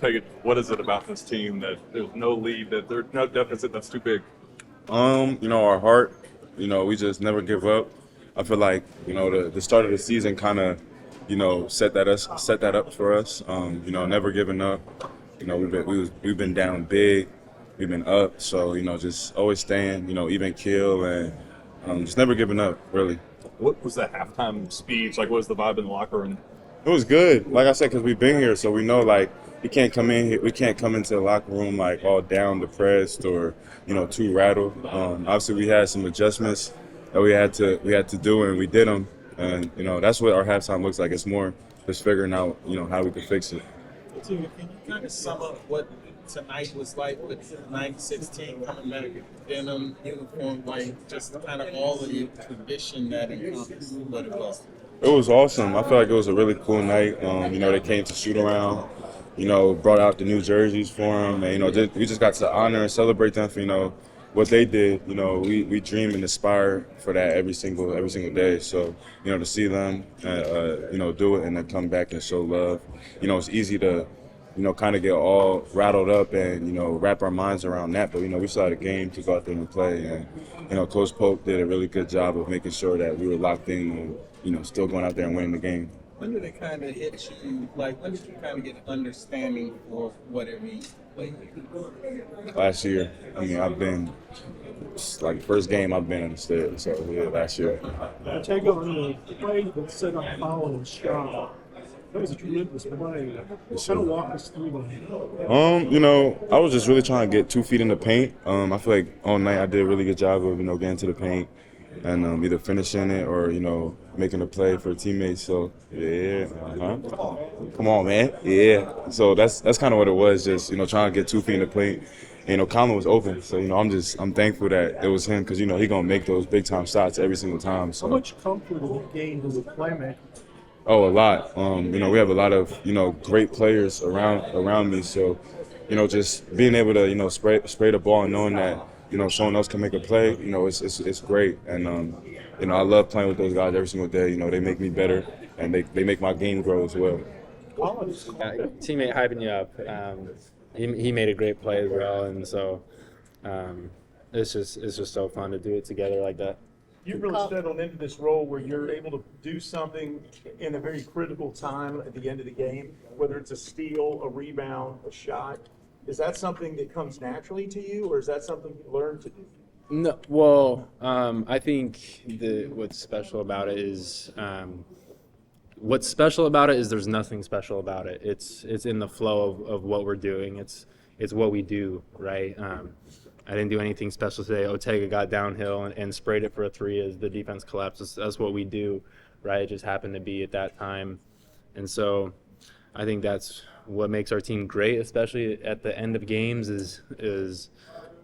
Take it. What is it about this team that there's no lead, that there's no deficit that's too big? Our heart, we just never give up. I feel like, the start of the season kind of, set that up for us. Never giving up. We've been down big, we've been up. So, just always staying, even kill and just never giving up, really. What was the halftime speech like? What was the vibe in the locker room? It was good, like I said, because we've been here, so we know like we can't come in here. We can't come into the locker room like all down, depressed, or too rattled. Obviously, we had some adjustments that we had to do, and we did them. And that's what our halftime looks like. It's more just figuring out how we can fix it. Can you kind of sum up what tonight was like with the 96 team coming back with denim uniform, like just kind of all of the tradition that encompassed what it was? It was awesome. I feel like it was a really cool night. They came to shoot around, brought out the new jerseys for them. And, we just got to honor and celebrate them for, what they did. We dream and aspire for that every single day. So, to see them, do it and then come back and show love. It's easy to, kind of get all rattled up and, wrap our minds around that. But, we still had a game to go out there and play. And, Coach Polk did a really good job of making sure that we were locked in and, still going out there and winning the game. When did it kind of hit you, like when did you kind of get an understanding of what it means to play here? Last year. I've been, like, first game I've been understood. So, yeah, last year. Take on the play that set up following shot. That was a tremendous play. Kind of walk us through that. I was just really trying to get 2 feet in the paint. I feel like all night I did a really good job of, getting to the paint and either finishing it or, making a play for teammates. So, yeah. Come on, man. Yeah. So that's kind of what it was, just, trying to get 2 feet in the paint. Colin was open. So, I'm thankful that it was him because, he going to make those big-time shots every single time. So. How much comfort have you gained as a playmaker? Oh, a lot. We have a lot of, great players around me. So, just being able to, spray the ball and knowing that, someone else can make a play, it's great. And, I love playing with those guys every single day. They make me better and they make my game grow as well. Teammate hyping you up. He made a great play as well. And so it's just so fun to do it together like that. You really settled into this role where you're able to do something in a very critical time at the end of the game, whether it's a steal, a rebound, a shot. Is that something that comes naturally to you, or is that something you learn to do? No, well, I think what's special about it is there's nothing special about it. It's in the flow of what we're doing. It's what we do, right? I didn't do anything special today. Ortega got downhill and sprayed it for a 3 as the defense collapsed. That's what we do, right? It just happened to be at that time. And so I think that's what makes our team great, especially at the end of games, is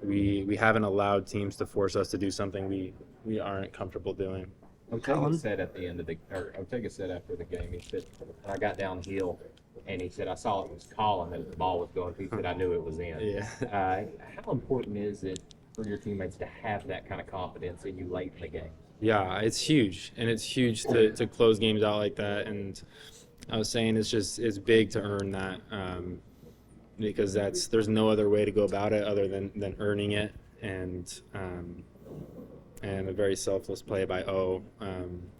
we haven't allowed teams to force us to do something we aren't comfortable doing. Ortega said after the game, he said, I got downhill, and he said, I saw it was Colin that the ball was going. He said, I knew it was in. Yeah. How important is it for your teammates to have that kind of confidence in you late in the game? Yeah, it's huge, and it's huge to close games out like that. And I was saying it's big to earn that because there's no other way to go about it other than earning it, and a very selfless play by O,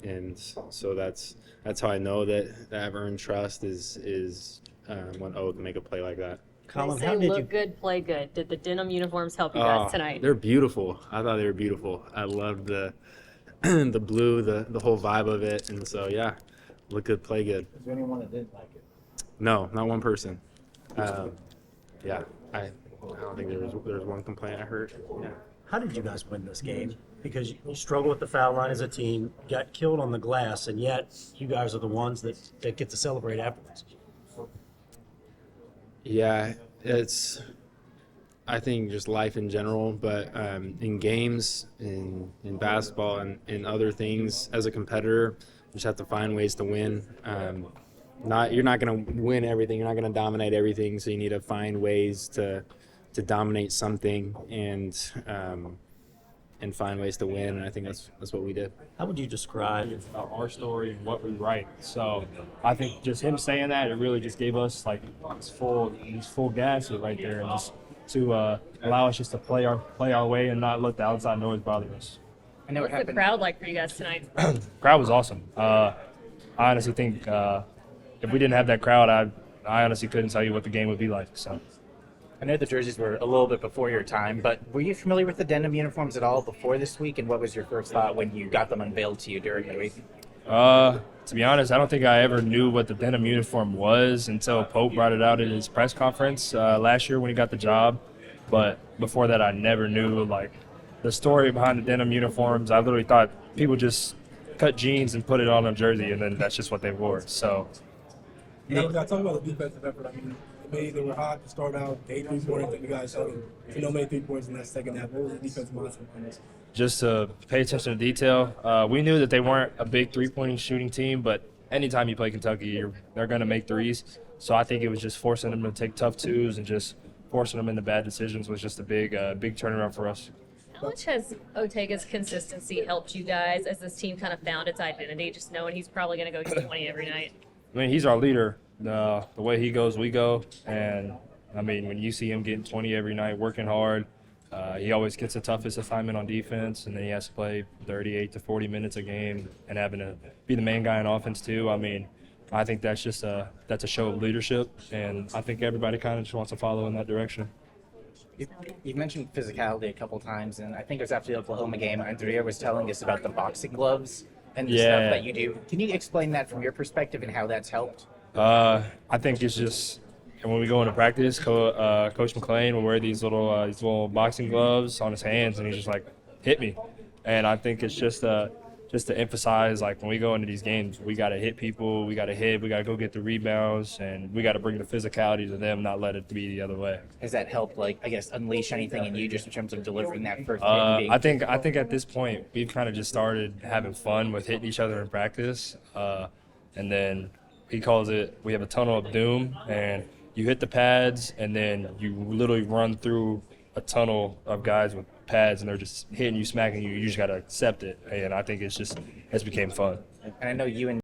and so that's how I know that I've earned trust is when O can make a play like that. Colin, how did you good, play good? Did the denim uniforms help you guys tonight? They're beautiful. I thought they were beautiful. I loved the the blue, the whole vibe of it, and so yeah, look good, play good. Is there anyone that didn't like it? No, not one person. Yeah, I don't think there was one complaint I heard. Yeah. How did you guys win this game? Because you struggle with the foul line as a team, got killed on the glass, and yet you guys are the ones that get to celebrate afterwards. Yeah, it's, I think, just life in general, but in games, in basketball, and in other things, as a competitor, you just have to find ways to win. You're not going to win everything. You're not going to dominate everything, so you need to find ways to dominate something. and find ways to win. And I think that's what we did. How would you describe It's about our story and what we write. So I think just him saying that, it really just gave us like this full gas right there, and just to allow us just to play our way and not let the outside noise bother us. I know it What's the happened. crowd like for you guys tonight? Crowd was awesome. I honestly think if we didn't have that crowd, I honestly couldn't tell you what the game would be like. So. I know the jerseys were a little bit before your time, but were you familiar with the denim uniforms at all before this week? And what was your first thought when you got them unveiled to you during the week? To be honest, I don't think I ever knew what the denim uniform was until Pope brought it out at his press conference last year when he got the job. But before that, I never knew like the story behind the denim uniforms. I literally thought people just cut jeans and put it on a jersey, and then that's just what they wore. So. Yeah, I talk about the defensive effort. I mean, they were hot to start out. 8 3-pointers that you guys shot. Made 3 points in that second half. What was the defensive mindset on this? Just to pay attention to detail. We knew that they weren't a big three-point shooting team, but anytime you play Kentucky, they're going to make threes. So I think it was just forcing them to take tough twos and just forcing them into bad decisions was just a big turnaround for us. How much has Otega's consistency helped you guys as this team kind of found its identity, just knowing he's probably going to go get 20 every night? I mean, he's our leader. The way he goes, we go. And, I mean, when you see him getting 20 every night, working hard, he always gets the toughest assignment on defense, and then he has to play 38 to 40 minutes a game and having to be the main guy on offense too. I mean, I think that's just that's a show of leadership, and I think everybody kind of just wants to follow in that direction. You've mentioned physicality a couple times, and I think it was after the Oklahoma game, Andrea was telling us about the boxing gloves and the stuff that you do. Can you explain that from your perspective and how that's helped? I think it's just when we go into practice, Coach McClain will wear these little boxing gloves on his hands, and he's just like, hit me. And I think it's just to emphasize, like, when we go into these games, we got to hit people, we got to go get the rebounds, and we got to bring the physicality to them, not let it be the other way. Has that helped, like, I guess, unleash anything in you just in terms of delivering that first I think at this point we've kind of just started having fun with hitting each other in practice, and then he calls it, we have a tunnel of doom, and you hit the pads, and then you literally run through a tunnel of guys with pads, and they're just hitting you, smacking you. You just got to accept it, and I think it's became fun. And I know you and